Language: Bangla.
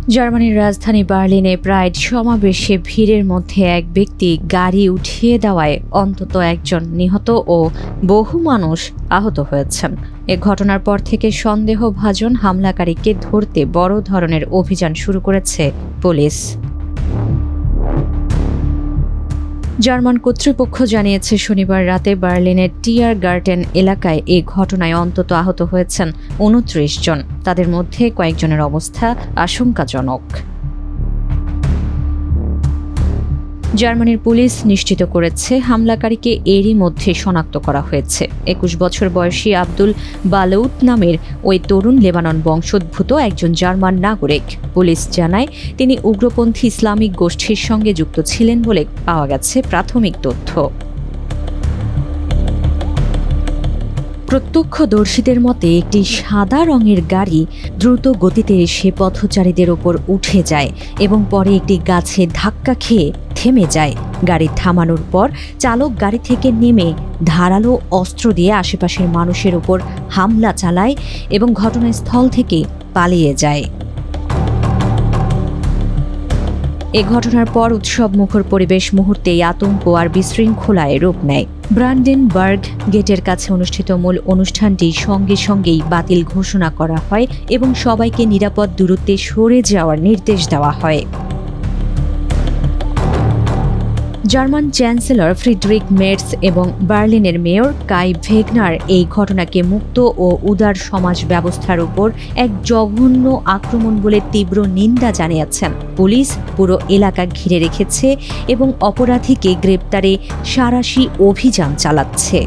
জার্মানির রাজধানী বার্লিনে প্রাইড সমাবেশে ভিড়ের মধ্যে এক ব্যক্তি গাড়ি উঠিয়ে দেওয়ায় অন্তত একজন নিহত ও বহু মানুষ আহত হয়েছেন। এ ঘটনার পর থেকে সন্দেহভাজন হামলাকারীকে ধরতে বড় ধরনের অভিযান শুরু করেছে পুলিশ। জার্মান কর্তৃপক্ষ জানিয়েছে শনিবার রাতে বার্লিনের টিয়ার গার্টেন এলাকায় এই ঘটনায় অন্তত আহত হয়েছেন ২৯ জন। তাদের মধ্যে কয়েকজনের অবস্থা আশঙ্কাজনক। জার্মানির পুলিশ নিশ্চিত করেছে হামলাকারীকে এরই মধ্যে শনাক্ত করা হয়েছে। ২১ বছর বয়সী আব্দুল বালৌত নামের ওই তরুণ লেবানন বংশোদ্ভূত একজন জার্মান নাগরিক। পুলিশ জানায় তিনি উগ্রপন্থী ইসলামিক গোষ্ঠীর সঙ্গে যুক্ত ছিলেন বলে পাওয়া গেছে প্রাথমিক তথ্য। প্রত্যক্ষদর্শীদের মতে একটি সাদা রঙের গাড়ি দ্রুত গতিতে এসে পথচারীদের ওপর উঠে যায় এবং পরে একটি গাছে ধাক্কা খেয়ে থেমে যায়। গাড়ি থামানোর পর চালক গাড়ি থেকে নেমে ধারালো অস্ত্র দিয়ে আশেপাশের মানুষের ওপর হামলা চালায় এবং ঘটনাস্থল থেকে পালিয়ে যায়। এ ঘটনার পর উৎসবমুখর পরিবেশ মুহূর্তেই আতঙ্ক আর বিশৃঙ্খলায় রূপ নেয়। ব্রান্ডেনবার্গ গেটের কাছে অনুষ্ঠিত মূল অনুষ্ঠানটি সঙ্গে সঙ্গেই বাতিল ঘোষণা করা হয় এবং সবাইকে নিরাপদ দূরত্বে সরে যাওয়ার নির্দেশ দেওয়া হয়। জার্মান চ্যান্সেলর ফ্রিডরিখ মের্স এবং বার্লিনের মেয়র কাই ভেগনার এই ঘটনাকে মুক্ত ও উদার সমাজ ব্যবস্থার উপর এক জঘন্য আক্রমণ বলে তীব্র নিন্দা জানিয়েছেন। পুলিশ পুরো এলাকা ঘিরে রেখেছে এবং অপরাধীকে গ্রেপ্তারে সাঁড়াশি অভিযান চালাচ্ছে।